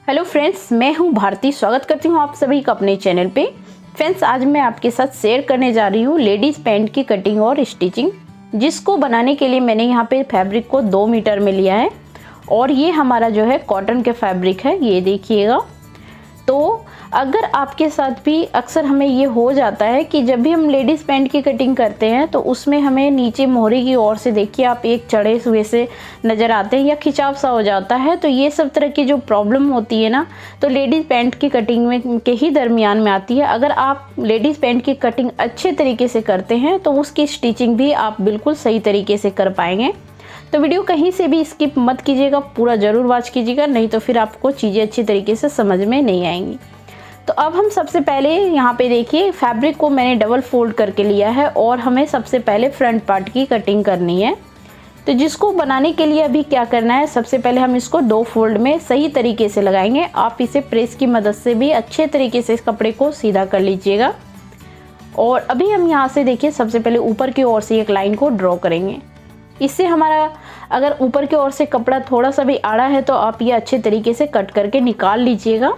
Hello friends, मैं हूं भारती। स्वागत करती हूं आप सभी का अपने चैनल पे। फ्रेंड्स, आज मैं आपके साथ शेयर करने जा रही हूं लेडीज़ पैंट की कटिंग और स्टिचिंग, जिसको बनाने के लिए मैंने यहां पे फैब्रिक को 2 मीटर में लिया है और ये हमारा जो है कॉटन के फैब्रिक है, ये देखिएगा। तो अगर आपके साथ भी अक्सर हमें ये हो जाता है कि जब भी हम लेडीज़ पैंट की कटिंग करते हैं तो उसमें हमें नीचे मोहरी की ओर से देखिए आप एक चढ़े हुए से नज़र आते हैं या खिंचाव सा हो जाता है। तो ये सब तरह की जो प्रॉब्लम होती है ना, तो लेडीज़ पैंट की कटिंग में के ही दरमियान में आती है। अगर आप लेडीज़ पैंट की कटिंग अच्छे तरीके से करते हैं तो उसकी स्टिचिंग भी आप बिल्कुल सही तरीके से कर पाएंगे। तो वीडियो कहीं से भी स्किप मत कीजिएगा, पूरा ज़रूर वॉच कीजिएगा, नहीं तो फिर आपको चीज़ें अच्छी तरीके से समझ में नहीं आएंगी। तो अब हम सबसे पहले यहाँ पे देखिए फैब्रिक को मैंने डबल फोल्ड करके लिया है और हमें सबसे पहले फ्रंट पार्ट की कटिंग करनी है। तो जिसको बनाने के लिए अभी क्या करना है, सबसे पहले हम इसको 2 फोल्ड में सही तरीके से लगाएंगे। आप इसे प्रेस की मदद से भी अच्छे तरीके से इस कपड़े को सीधा कर लीजिएगा। और अभी हम यहाँ से देखिए सबसे पहले ऊपर की ओर से एक लाइन को ड्रॉ करेंगे। इससे हमारा अगर ऊपर की ओर से कपड़ा थोड़ा सा भी आड़ा है तो आप ये अच्छे तरीके से कट करके निकाल लीजिएगा।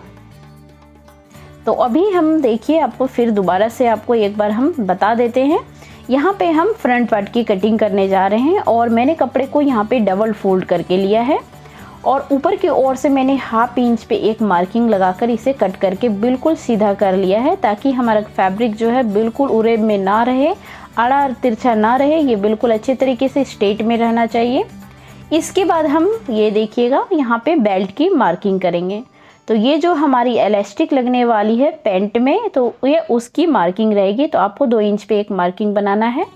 तो अभी हम देखिए आपको फिर दोबारा से आपको एक बार हम बता देते हैं। यहाँ पे हम फ्रंट पार्ट की कटिंग करने जा रहे हैं और मैंने कपड़े को यहाँ पे डबल फोल्ड करके लिया है और ऊपर की ओर से मैंने 1/2 इंच पे एक मार्किंग लगाकर इसे कट करके बिल्कुल सीधा कर लिया है, ताकि हमारा फैब्रिक जो है बिल्कुल उरे में ना रहे, आड़ा तिरछा ना रहे, ये बिल्कुल अच्छे तरीके से स्ट्रेट में रहना चाहिए। इसके बाद हम ये देखिएगा यहाँ पे बेल्ट की मार्किंग करेंगे। तो ये जो हमारी इलास्टिक लगने वाली है पैंट में, तो ये उसकी मार्किंग रहेगी। तो आपको 2 इंच पे एक मार्किंग बनाना है।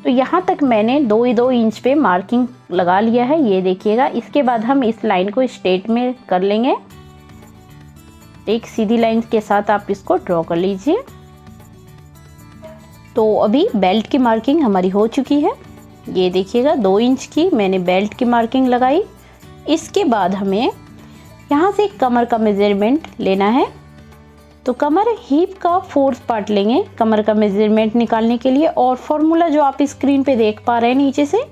तो यहाँ तक मैंने 2 इंच पे मार्किंग लगा लिया है, ये देखिएगा। इसके बाद हम इस लाइन को स्ट्रेट में कर लेंगे। एक सीधी लाइन के साथ आप इसको ड्रॉ कर लीजिए। तो अभी बेल्ट की मार्किंग हमारी हो चुकी है, ये देखिएगा 2 इंच की मैंने बेल्ट की मार्किंग लगाई। इसके बाद हमें यहाँ से कमर का मेजरमेंट लेना है। तो कमर हिप का 4th पार्ट लेंगे कमर का मेजरमेंट निकालने के लिए। और फॉर्मूला जो आप स्क्रीन पे देख पा रहे हैं नीचे से,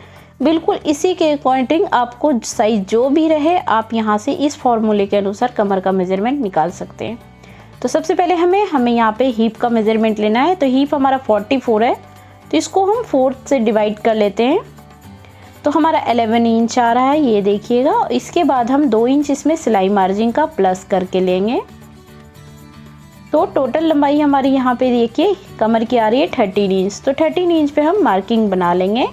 बिल्कुल इसी के अकॉर्डिंग आपको साइज जो भी रहे आप यहाँ से इस फॉर्मूले के अनुसार कमर का मेजरमेंट निकाल सकते हैं। तो सबसे पहले हमें यहाँ पे हिप का मेजरमेंट लेना है। तो हिप हमारा 44 है, तो इसको हम 4 से डिवाइड कर लेते हैं। तो हमारा 11 इंच आ रहा है, ये देखिएगा। इसके बाद हम 2 इंच इसमें सिलाई मार्जिन का प्लस करके लेंगे। तो टोटल लंबाई हमारी यहाँ पे देखिए कमर की आ रही है 13 इंच। तो 13 इंच पे हम मार्किंग बना लेंगे।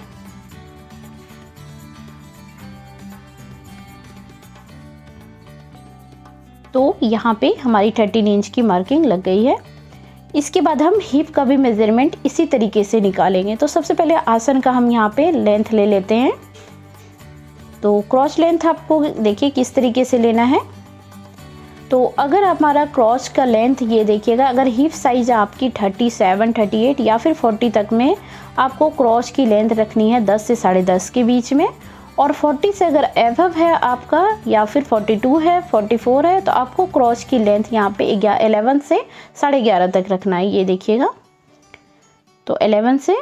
तो यहाँ पे हमारी 13 इंच की मार्किंग लग गई है। इसके बाद हम हिप का भी मेजरमेंट इसी तरीके से निकालेंगे। तो सबसे पहले आसन का हम यहाँ पे लेंथ ले लेते हैं। तो क्रॉस लेंथ आपको देखिए किस तरीके से लेना है। तो अगर हमारा क्रॉस का लेंथ ये देखिएगा, अगर हिप साइज आपकी 37, 38 या फिर 40 तक में आपको क्रॉस की लेंथ रखनी है 10 से 10.5 के बीच में। और 40 से अगर एवव है आपका या फिर 42 है, 44 है, तो आपको क्रॉस की लेंथ यहाँ पे 11 से 11.5 तक रखना है, ये देखिएगा। तो 11 से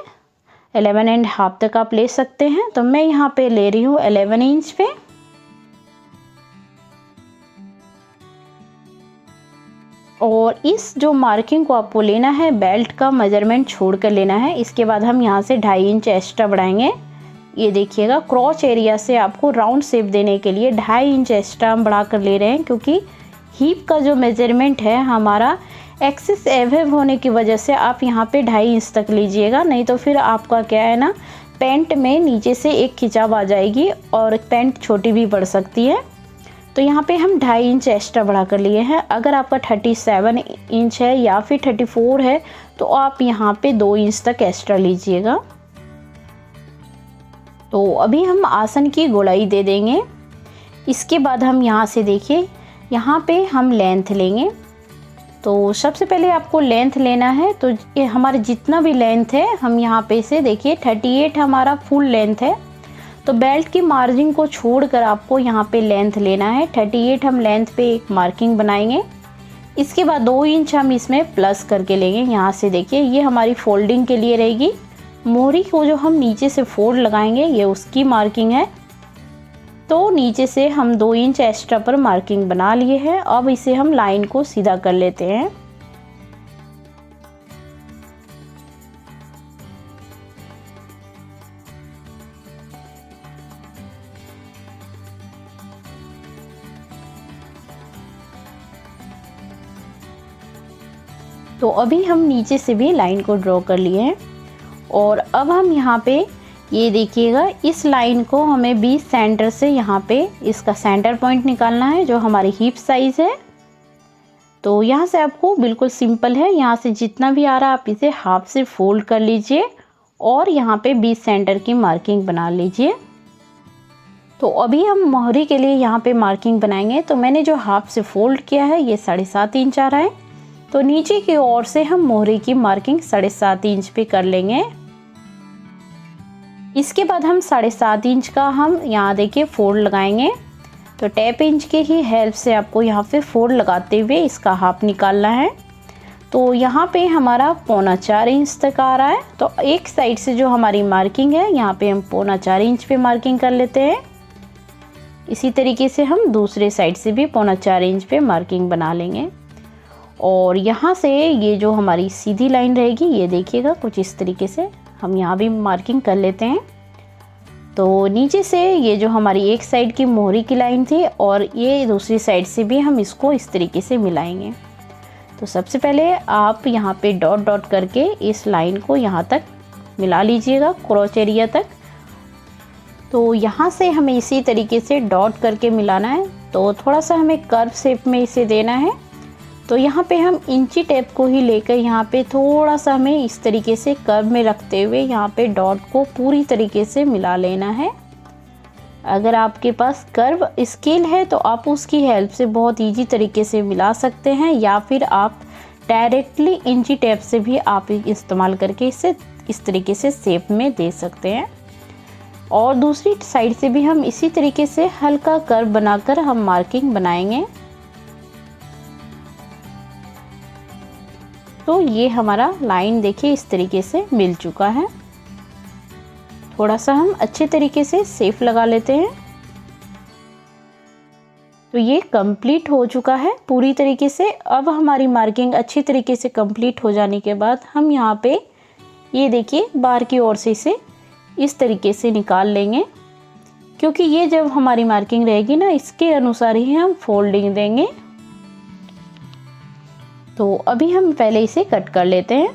11.5 तक आप ले सकते हैं। तो मैं यहाँ पे ले रही हूँ 11 इंच पे। और इस जो मार्किंग को आपको लेना है बेल्ट का मेजरमेंट छोड़ कर लेना है। इसके बाद हम यहाँ से 2.5 इंच एक्स्ट्रा बढ़ाएंगे, ये देखिएगा। क्रॉच एरिया से आपको राउंड शेप देने के लिए 2.5 इंच एक्स्ट्रा हम बढ़ा कर ले रहे हैं, क्योंकि हिप का जो मेजरमेंट है हमारा एक्सिस एवव होने की वजह से आप यहाँ पे 2.5 इंच तक लीजिएगा, नहीं तो फिर आपका क्या है ना, पैंट में नीचे से एक खिंचाव आ जाएगी और पैंट छोटी भी पड़ सकती है। तो यहाँ पे हम 2.5 इंच एक्स्ट्रा बढ़ा कर लिए हैं। अगर आपका 37 इंच है या फिर 34 है तो आप यहाँ पे 2 इंच तक एक्स्ट्रा लीजिएगा। तो अभी हम आसन की गोलाई दे देंगे। इसके बाद हम यहाँ से देखिए यहाँ पे हम लेंथ लेंगे। तो सबसे पहले आपको लेंथ लेना है। तो ये हमारे जितना भी लेंथ है हम यहाँ पे से देखिए 38 हमारा फुल लेंथ है। तो बेल्ट की मार्जिन को छोड़कर आपको यहाँ पे लेंथ लेना है 38। हम लेंथ पे एक मार्किंग बनाएंगे। इसके बाद 2 इंच हम इसमें प्लस करके लेंगे। यहाँ से देखिए ये हमारी फोल्डिंग के लिए रहेगी। मोहरी को जो हम नीचे से फोल्ड लगाएंगे ये उसकी मार्किंग है। तो नीचे से हम 2 इंच एक्स्ट्रा पर मार्किंग बना लिए हैं। अब इसे हम लाइन को सीधा कर लेते हैं। तो अभी हम नीचे से भी लाइन को ड्रॉ कर लिए हैं और अब हम यहाँ पे ये देखिएगा इस लाइन को हमें बीच सेंटर से यहाँ पे इसका सेंटर पॉइंट निकालना है जो हमारी हिप साइज़ है। तो यहाँ से आपको बिल्कुल सिंपल है, यहाँ से जितना भी आ रहा है आप इसे हाफ से फोल्ड कर लीजिए और यहाँ पे बीच सेंटर की मार्किंग बना लीजिए। तो अभी हम मोहरी के लिए यहाँ पे मार्किंग बनाएंगे। तो मैंने जो हाफ से फोल्ड किया है ये 7.5 इंच आ रहा है। तो नीचे की ओर से हम मोहरी की मार्किंग 7.5 इंच पे कर लेंगे। इसके बाद हम 7.5 इंच का हम यहाँ देखिए फोल्ड लगाएंगे। तो टैप इंच के ही हेल्प से आपको यहाँ पे फोल्ड लगाते हुए इसका हाफ निकालना है। तो यहाँ पे हमारा 3.25 इंच तक आ रहा है। तो एक साइड से जो हमारी मार्किंग है यहाँ पे हम 3.25 इंच पे मार्किंग कर लेते हैं। इसी तरीके से हम दूसरे साइड से भी 3.25 इंच पे मार्किंग बना लेंगे। और यहाँ से ये जो हमारी सीधी लाइन रहेगी ये देखिएगा कुछ इस तरीके से हम यहाँ भी मार्किंग कर लेते हैं। तो नीचे से ये जो हमारी एक साइड की मोहरी की लाइन थी और ये दूसरी साइड से भी हम इसको इस तरीके से मिलाएंगे। तो सबसे पहले आप यहाँ पे डॉट डॉट करके इस लाइन को यहाँ तक मिला लीजिएगा, क्रॉच एरिया तक। तो यहाँ से हमें इसी तरीके से डॉट करके मिलाना है। तो थोड़ा सा हमें कर्व शेप में इसे देना है। तो यहाँ पे हम इंची टेप को ही लेकर यहाँ पे थोड़ा सा हमें इस तरीके से कर्व में रखते हुए यहाँ पे डॉट को पूरी तरीके से मिला लेना है। अगर आपके पास कर्व स्केल है तो आप उसकी हेल्प से बहुत इजी तरीके से मिला सकते हैं, या फिर आप डायरेक्टली इंची टेप से भी आप इस्तेमाल करके इसे इस तरीके से शेप में दे सकते हैं। और दूसरी साइड से भी हम इसी तरीके से हल्का कर्व बनाकर हम मार्किंग बनाएंगे। तो ये हमारा लाइन देखिए इस तरीके से मिल चुका है। थोड़ा सा हम अच्छे तरीके से शेप लगा लेते हैं। तो ये कंप्लीट हो चुका है पूरी तरीके से। अब हमारी मार्किंग अच्छी तरीके से कंप्लीट हो जाने के बाद हम यहाँ पे ये देखिए बाहर की ओर से इसे इस तरीके से निकाल लेंगे, क्योंकि ये जब हमारी मार्किंग रहेगी ना इसके अनुसार ही हम फोल्डिंग देंगे। तो अभी हम पहले इसे कट कर लेते हैं।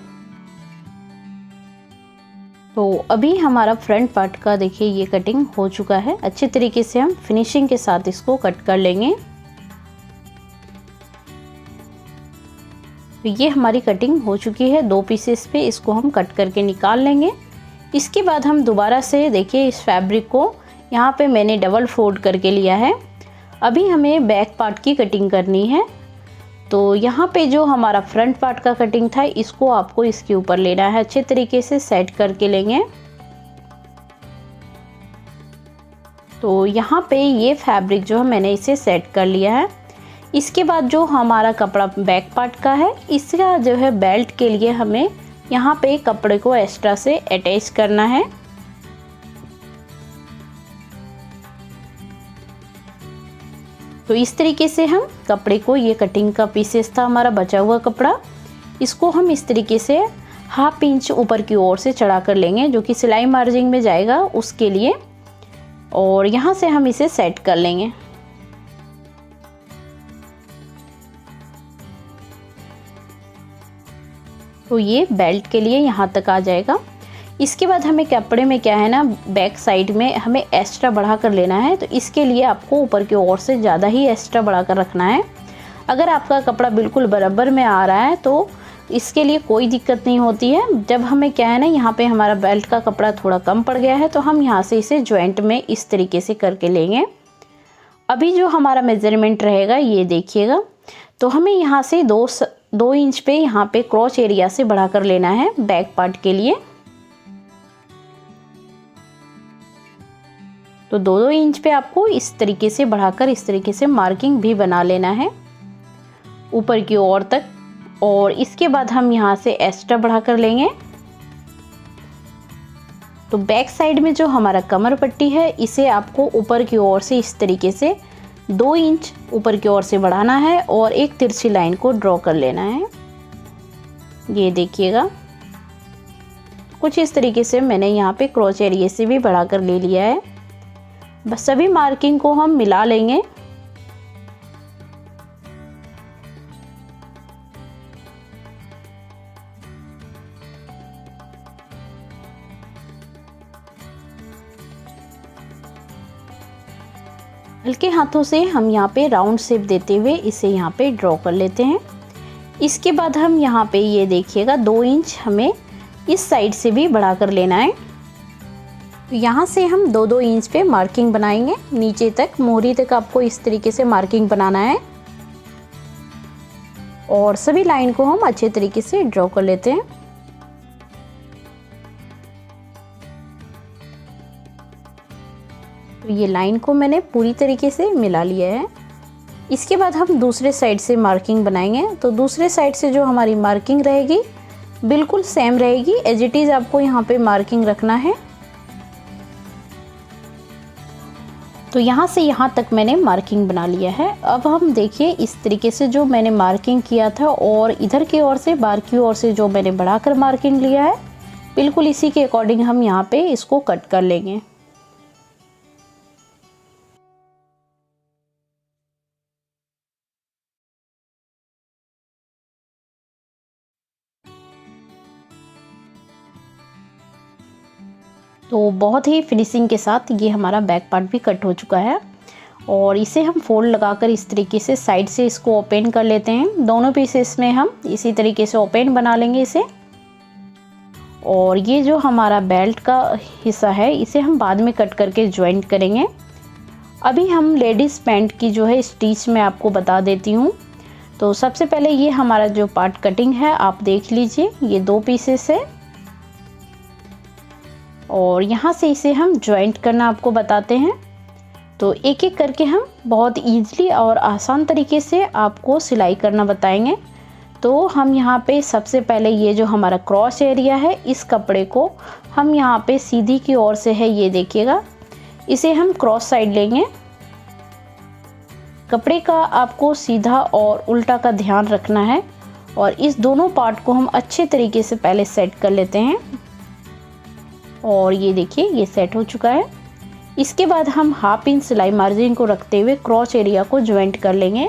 तो अभी हमारा फ्रंट पार्ट का देखिए ये कटिंग हो चुका है। अच्छे तरीके से हम फिनिशिंग के साथ इसको कट कर लेंगे। तो ये हमारी कटिंग हो चुकी है 2 पीसेस पे, इसको हम कट करके निकाल लेंगे। इसके बाद हम दोबारा से देखिए इस फैब्रिक को यहाँ पे मैंने डबल फोल्ड करके लिया है। अभी हमें बैक पार्ट की कटिंग करनी है। तो यहाँ पे जो हमारा फ्रंट पार्ट का कटिंग था इसको आपको इसके ऊपर लेना है, अच्छे तरीके से सेट करके लेंगे। तो यहाँ पे ये फैब्रिक जो है मैंने इसे सेट कर लिया है। इसके बाद जो हमारा कपड़ा बैक पार्ट का है इसका जो है बेल्ट के लिए हमें यहाँ पे कपड़े को एक्स्ट्रा से अटैच करना है। तो इस तरीके से हम कपड़े को, ये कटिंग का पीसेस था हमारा बचा हुआ कपड़ा, इसको हम इस तरीके से 1/2 इंच ऊपर की ओर से चढ़ा कर लेंगे जो कि सिलाई मार्जिन में जाएगा उसके लिए। और यहाँ से हम इसे सेट कर लेंगे। तो ये बेल्ट के लिए यहाँ तक आ जाएगा। इसके बाद हमें कपड़े में क्या है ना बैक साइड में हमें एक्स्ट्रा बढ़ा कर लेना है। तो इसके लिए आपको ऊपर की ओर से ज़्यादा ही एक्स्ट्रा बढ़ा कर रखना है। अगर आपका कपड़ा बिल्कुल बराबर में आ रहा है तो इसके लिए कोई दिक्कत नहीं होती है। जब हमें क्या है ना यहाँ पे हमारा बेल्ट का कपड़ा थोड़ा कम पड़ गया है तो हम यहाँ से इसे जॉइंट में इस तरीके से करके लेंगे। अभी जो हमारा मेजरमेंट रहेगा ये देखिएगा। तो हमें यहाँ से 2 इंच पे यहाँ पे क्रॉच एरिया से बढ़ा कर लेना है बैक पार्ट के लिए। तो 2-2 इंच पे आपको इस तरीके से बढ़ाकर इस तरीके से मार्किंग भी बना लेना है। ऊपर की ओर तक, और इसके बाद हम यहाँ से एक्स्ट्रा बढ़ा कर लेंगे। तो बैक साइड में जो हमारा कमर पट्टी है इसे आपको ऊपर की ओर से इस तरीके से 2 इंच ऊपर की ओर से बढ़ाना है और एक तिरछी लाइन को ड्रॉ कर लेना है। ये देखिएगा कुछ इस तरीके से मैंने यहाँ पे क्रॉस एरिया से भी बढ़ा कर ले लिया है। बस सभी मार्किंग को हम मिला लेंगे। हल्के हाथों से हम यहाँ पे राउंड शेप देते हुए इसे यहाँ पे ड्रॉ कर लेते हैं। इसके बाद हम यहाँ पे ये देखिएगा 2 इंच हमें इस साइड से भी बढ़ा कर लेना है। तो यहाँ से हम 2-2 इंच पे मार्किंग बनाएंगे, नीचे तक मोहरी तक आपको इस तरीके से मार्किंग बनाना है और सभी लाइन को हम अच्छे तरीके से ड्रॉ कर लेते हैं। तो ये लाइन को मैंने पूरी तरीके से मिला लिया है। इसके बाद हम दूसरे साइड से मार्किंग बनाएंगे। तो दूसरे साइड से जो हमारी मार्किंग रहेगी बिल्कुल सेम रहेगी, एज इट इज़ आपको यहाँ पे मार्किंग रखना है। तो यहाँ से यहाँ तक मैंने मार्किंग बना लिया है। अब हम देखिए इस तरीके से जो मैंने मार्किंग किया था और इधर की ओर से बाहर की ओर से जो मैंने बढ़ाकर मार्किंग लिया है बिल्कुल इसी के अकॉर्डिंग हम यहाँ पे इसको कट कर लेंगे। तो बहुत ही फिनिशिंग के साथ ये हमारा बैक पार्ट भी कट हो चुका है और इसे हम फोल्ड लगाकर इस तरीके से साइड से इसको ओपन कर लेते हैं। दोनों पीसेस में हम इसी तरीके से ओपन बना लेंगे इसे। और ये जो हमारा बेल्ट का हिस्सा है इसे हम बाद में कट करके ज्वाइंट करेंगे। अभी हम लेडीज़ पैंट की जो है स्टिच मैं आपको बता देती हूँ। तो सबसे पहले ये हमारा जो पार्ट कटिंग है आप देख लीजिए, ये 2 पीसेस है और यहाँ से इसे हम ज्वाइंट करना आपको बताते हैं। तो एक एक करके हम बहुत ईजीली और आसान तरीके से आपको सिलाई करना बताएंगे। तो हम यहाँ पे सबसे पहले ये जो हमारा क्रॉस एरिया है इस कपड़े को हम यहाँ पे सीधी की ओर से है, ये देखिएगा, इसे हम क्रॉस साइड लेंगे। कपड़े का आपको सीधा और उल्टा का ध्यान रखना है और इस दोनों पार्ट को हम अच्छे तरीके से पहले सेट कर लेते हैं। और ये देखिए ये सेट हो चुका है। इसके बाद हम 1/2 इंच सिलाई मार्जिन को रखते हुए क्रॉस एरिया को ज्वाइंट कर लेंगे।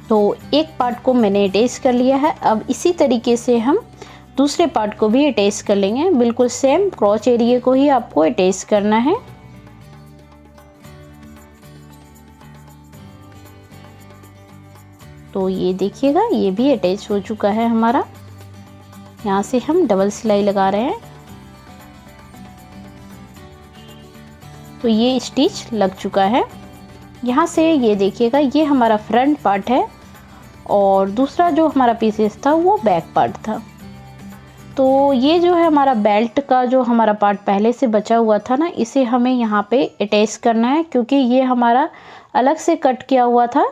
तो एक पार्ट को मैंने अटैच कर लिया है। अब इसी तरीके से हम दूसरे पार्ट को भी अटैच कर लेंगे। बिल्कुल सेम क्रॉस एरिया को ही आपको अटैच करना है। तो ये देखिएगा ये भी अटैच हो चुका है हमारा। यहाँ से हम डबल सिलाई लगा रहे हैं। तो ये स्टिच लग चुका है। यहाँ से ये देखिएगा ये हमारा फ्रंट पार्ट है और दूसरा जो हमारा पीसेस था वो बैक पार्ट था। तो ये जो है हमारा बेल्ट का जो हमारा पार्ट पहले से बचा हुआ था ना, इसे हमें यहाँ पे अटैच करना है क्योंकि ये हमारा अलग से कट किया हुआ था।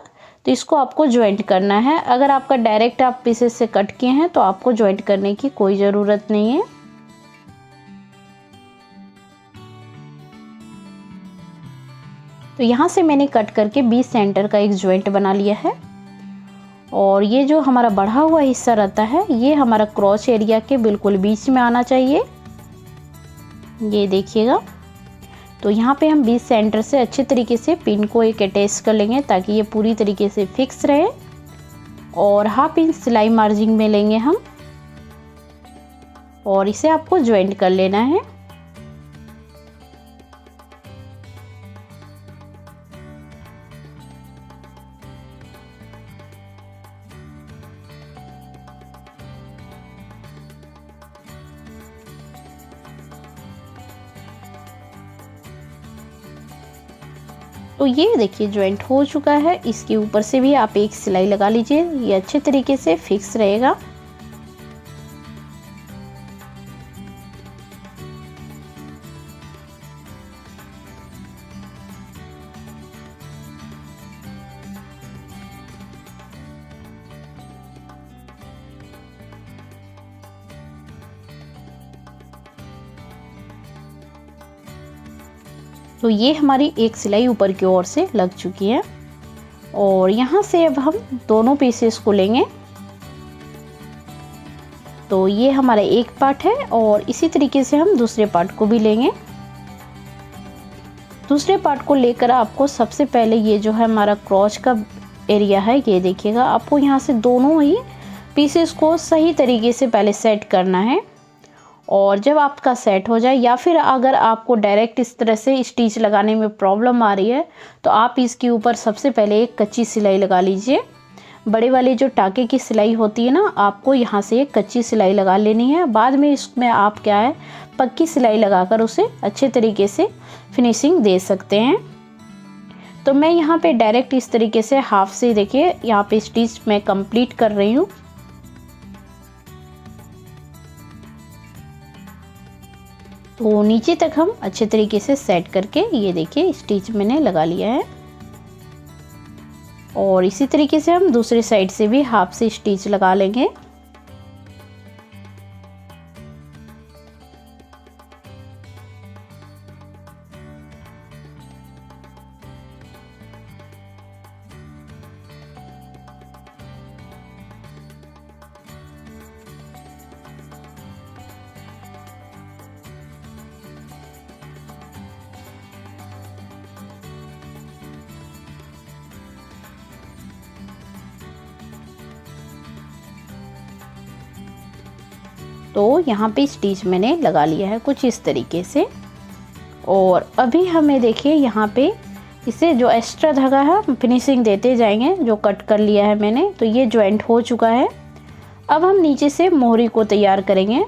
तो इसको आपको ज्वाइंट करना है। अगर आपका डायरेक्ट आप पीसेस से कट किए हैं तो आपको ज्वाइंट करने की कोई ज़रूरत नहीं है। तो यहाँ से मैंने कट करके बीच सेंटर का एक ज्वाइंट बना लिया है और ये जो हमारा बढ़ा हुआ हिस्सा रहता है ये हमारा क्रॉस एरिया के बिल्कुल बीच में आना चाहिए, ये देखिएगा। तो यहाँ पे हम बीच सेंटर से अच्छे तरीके से पिन को एक अटैच कर लेंगे ताकि ये पूरी तरीके से फिक्स रहे और 1/2 इंच सिलाई मार्जिन में लेंगे हम और इसे आपको ज्वाइंट कर लेना है। तो ये देखिए ज्वाइंट हो चुका है। इसके ऊपर से भी आप एक सिलाई लगा लीजिए, ये अच्छे तरीके से फिक्स रहेगा। तो ये हमारी एक सिलाई ऊपर की ओर से लग चुकी है और यहाँ से अब हम दोनों पीसेस को लेंगे। तो ये हमारा एक पार्ट है और इसी तरीके से हम दूसरे पार्ट को भी लेंगे। दूसरे पार्ट को लेकर आपको सबसे पहले ये जो है हमारा क्रॉच का एरिया है, ये देखिएगा, आपको यहाँ से दोनों ही पीसेस को सही तरीके से पहले सेट करना है। और जब आपका सेट हो जाए, या फिर अगर आपको डायरेक्ट इस तरह से स्टिच लगाने में प्रॉब्लम आ रही है तो आप इसके ऊपर सबसे पहले एक कच्ची सिलाई लगा लीजिए। बड़े वाले जो टाके की सिलाई होती है ना, आपको यहाँ से एक कच्ची सिलाई लगा लेनी है। बाद में इसमें आप क्या है पक्की सिलाई लगाकर उसे अच्छे तरीके से फिनिशिंग दे सकते हैं। तो मैं यहाँ पे डायरेक्ट इस तरीके से हाफ से देखिए यहाँ पे स्टिच मैं कंप्लीट कर रही हूँ। तो नीचे तक हम अच्छे तरीके से सेट करके ये देखिए स्टिच मैंने लगा लिया है। और इसी तरीके से हम दूसरी साइड से भी हाफ से स्टिच लगा लेंगे। तो यहाँ पे स्टिच मैंने लगा लिया है कुछ इस तरीके से। और अभी हमें देखिए यहाँ पे इसे जो एक्स्ट्रा धागा है फिनिशिंग देते जाएंगे। जो कट कर लिया है मैंने, तो ये जॉइंट हो चुका है। अब हम नीचे से मोहरी को तैयार करेंगे।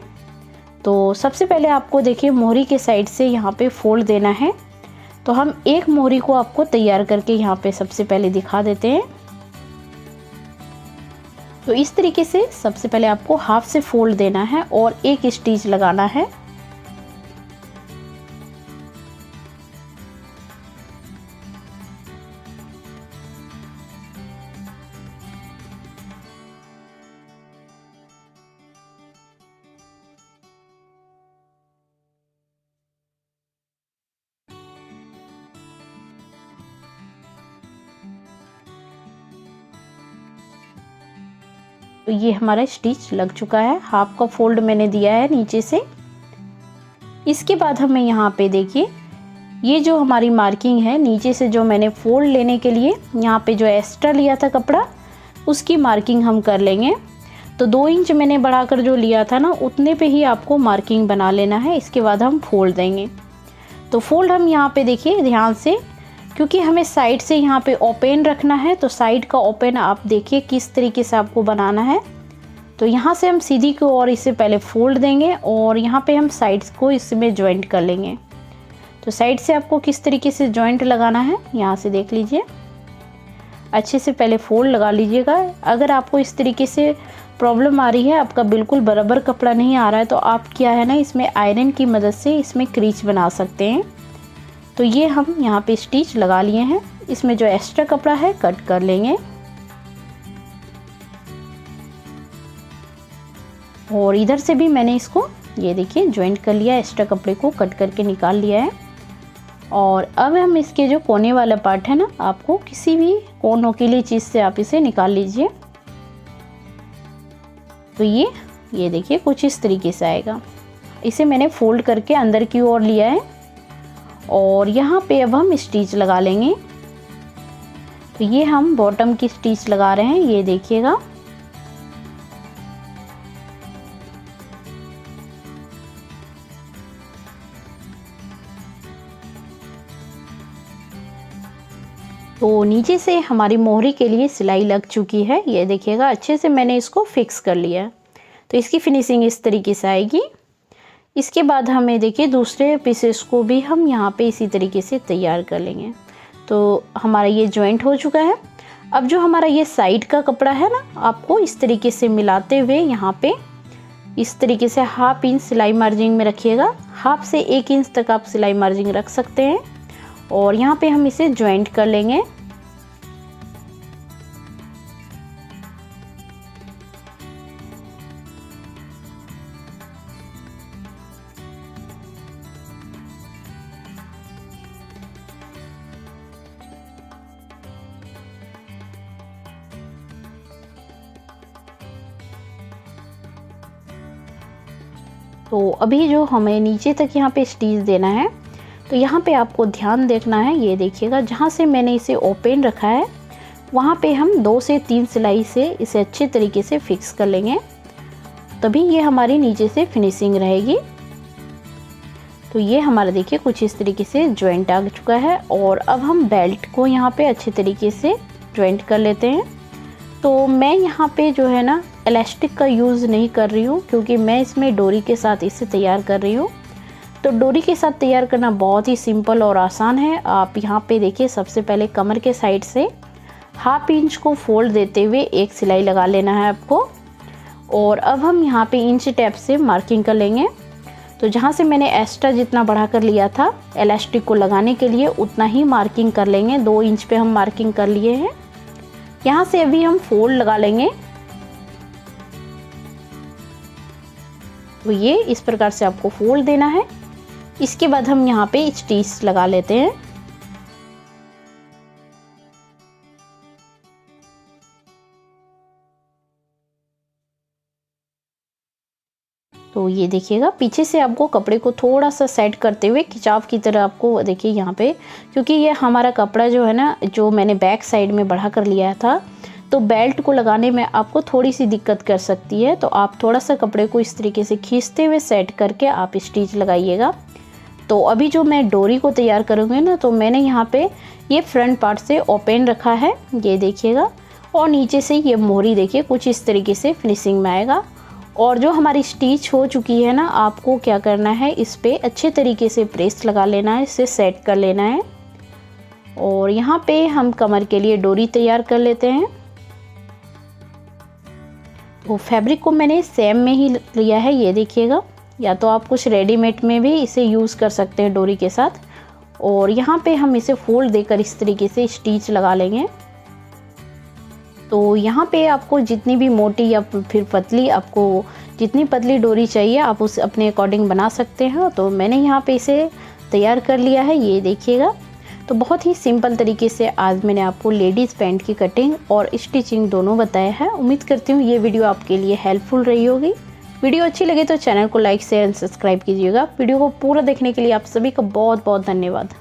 तो सबसे पहले आपको देखिए मोहरी के साइड से यहाँ पे फोल्ड देना है। तो हम एक मोहरी को आपको तैयार करके यहाँ पे सबसे पहले दिखा देते हैं। तो इस तरीके से सबसे पहले आपको हाफ से फोल्ड देना है और एक स्टिच लगाना है। तो ये हमारा स्टिच लग चुका है, हाफ का फोल्ड मैंने दिया है नीचे से। इसके बाद हमें यहाँ पे देखिए ये जो हमारी मार्किंग है नीचे से, जो मैंने फोल्ड लेने के लिए यहाँ पे जो एक्स्ट्रा लिया था कपड़ा, उसकी मार्किंग हम कर लेंगे। तो 2 इंच मैंने बढ़ाकर जो लिया था ना, उतने पे ही आपको मार्किंग बना लेना है। इसके बाद हम फोल्ड देंगे। तो फोल्ड हम यहाँ पे देखिए ध्यान से, क्योंकि हमें साइड से यहाँ पे ओपन रखना है। तो साइड का ओपन आप देखिए किस तरीके से आपको बनाना है। तो यहाँ से हम सीधी की ओर इसे पहले फोल्ड देंगे और यहाँ पे हम साइड्स को इसमें जॉइंट कर लेंगे। तो साइड से आपको किस तरीके से जॉइंट लगाना है यहाँ से देख लीजिए। अच्छे से पहले फोल्ड लगा लीजिएगा। अगर आपको इस तरीके से प्रॉब्लम आ रही है, आपका बिल्कुल बराबर कपड़ा नहीं आ रहा है, तो आप क्या है ना इसमें आयरन की मदद से इसमें क्रीच बना सकते हैं। तो ये हम यहाँ पे स्टिच लगा लिए हैं। इसमें जो एक्स्ट्रा कपड़ा है कट कर लेंगे। और इधर से भी मैंने इसको ये देखिए जॉइंट कर लिया, एक्स्ट्रा कपड़े को कट करके निकाल लिया है। और अब हम इसके जो कोने वाला पार्ट है ना, आपको किसी भी कोनों के लिए चीज़ से आप इसे निकाल लीजिए। तो ये देखिए कुछ इस तरीके से आएगा। इसे मैंने फोल्ड करके अंदर की ओर लिया है और यहाँ पे अब हम स्टिच लगा लेंगे। तो ये हम बॉटम की स्टिच लगा रहे हैं, ये देखिएगा। तो नीचे से हमारी मोहरी के लिए सिलाई लग चुकी है, ये देखिएगा। अच्छे से मैंने इसको फिक्स कर लिया है। तो इसकी फिनिशिंग इस तरीके से आएगी। इसके बाद हमें देखिए दूसरे पीसेस को भी हम यहाँ पे इसी तरीके से तैयार कर लेंगे। तो हमारा ये जॉइंट हो चुका है। अब जो हमारा ये साइड का कपड़ा है ना, आपको इस तरीके से मिलाते हुए यहाँ पे इस तरीके से हाफ इंच सिलाई मार्जिन में रखिएगा। हाफ से 1 इंच तक आप सिलाई मार्जिन रख सकते हैं। और यहाँ पे हम इसे जॉइंट कर लेंगे। तो अभी जो हमें नीचे तक यहाँ पे स्टिच देना है, तो यहाँ पे आपको ध्यान देखना है। ये देखिएगा जहाँ से मैंने इसे ओपन रखा है वहाँ पे हम 2 से 3 सिलाई से इसे अच्छे तरीके से फिक्स कर लेंगे, तभी ये हमारी नीचे से फिनिशिंग रहेगी। तो ये हमारा देखिए कुछ इस तरीके से जॉइंट आ चुका है। और अब हम बेल्ट को यहाँ पे अच्छे तरीके से जॉइंट कर लेते हैं। तो मैं यहाँ पे जो है ना इलास्टिक का यूज़ नहीं कर रही हूँ, क्योंकि मैं इसमें डोरी के साथ इसे तैयार कर रही हूँ। तो डोरी के साथ तैयार करना बहुत ही सिंपल और आसान है। आप यहाँ पे देखिए सबसे पहले कमर के साइड से 1/2 इंच को फोल्ड देते हुए एक सिलाई लगा लेना है आपको। और अब हम यहाँ पे इंच टेप से मार्किंग कर लेंगे। तो जहाँ से मैंने एक्स्ट्रा जितना बढ़ा कर लिया था इलास्टिक को लगाने के लिए, उतना ही मार्किंग कर लेंगे। 2 इंच पे हम मार्किंग कर लिए हैं। यहाँ से अभी हम फोल्ड लगा लेंगे। तो ये इस प्रकार से आपको फोल्ड देना है। इसके बाद हम यहाँ पे स्टिच लगा लेते हैं। तो ये देखिएगा पीछे से आपको कपड़े को थोड़ा सा सेट करते हुए खिंचाव की तरह आपको देखिए यहाँ पे, क्योंकि ये हमारा कपड़ा जो है ना, जो मैंने बैक साइड में बढ़ा कर लिया था, तो बेल्ट को लगाने में आपको थोड़ी सी दिक्कत कर सकती है। तो आप थोड़ा सा कपड़े को इस तरीके से खींचते हुए सेट करके आप स्टिच लगाइएगा। तो अभी जो मैं डोरी को तैयार करूँगी ना, तो मैंने यहाँ पे ये फ्रंट पार्ट से ओपन रखा है, ये देखिएगा। और नीचे से ये मोहरी देखिए कुछ इस तरीके से फिनिशिंग में आएगा। और जो हमारी स्टिच हो चुकी है ना, आपको क्या करना है, इस पे अच्छे तरीके से प्रेस लगा लेना है, इसे सेट कर लेना है। और यहाँ पे हम कमर के लिए डोरी तैयार कर लेते हैं। तो फैब्रिक को मैंने सेम में ही लिया है, ये देखिएगा। या तो आप कुछ रेडीमेड में भी इसे यूज़ कर सकते हैं डोरी के साथ। और यहाँ पे हम इसे फोल्ड देकर इस तरीके से स्टिच लगा लेंगे। तो यहाँ पे आपको जितनी भी मोटी या फिर पतली, आपको जितनी पतली डोरी चाहिए आप उस अपने अकॉर्डिंग बना सकते हैं। तो मैंने यहाँ पे इसे तैयार कर लिया है, ये देखिएगा। तो बहुत ही सिंपल तरीके से आज मैंने आपको लेडीज़ पैंट की कटिंग और स्टिचिंग दोनों बताया है। उम्मीद करती हूँ ये वीडियो आपके लिए हेल्पफुल रही होगी। वीडियो अच्छी लगे तो चैनल को लाइक शेयर एंड सब्सक्राइब कीजिएगा। वीडियो को पूरा देखने के लिए आप सभी का बहुत बहुत धन्यवाद।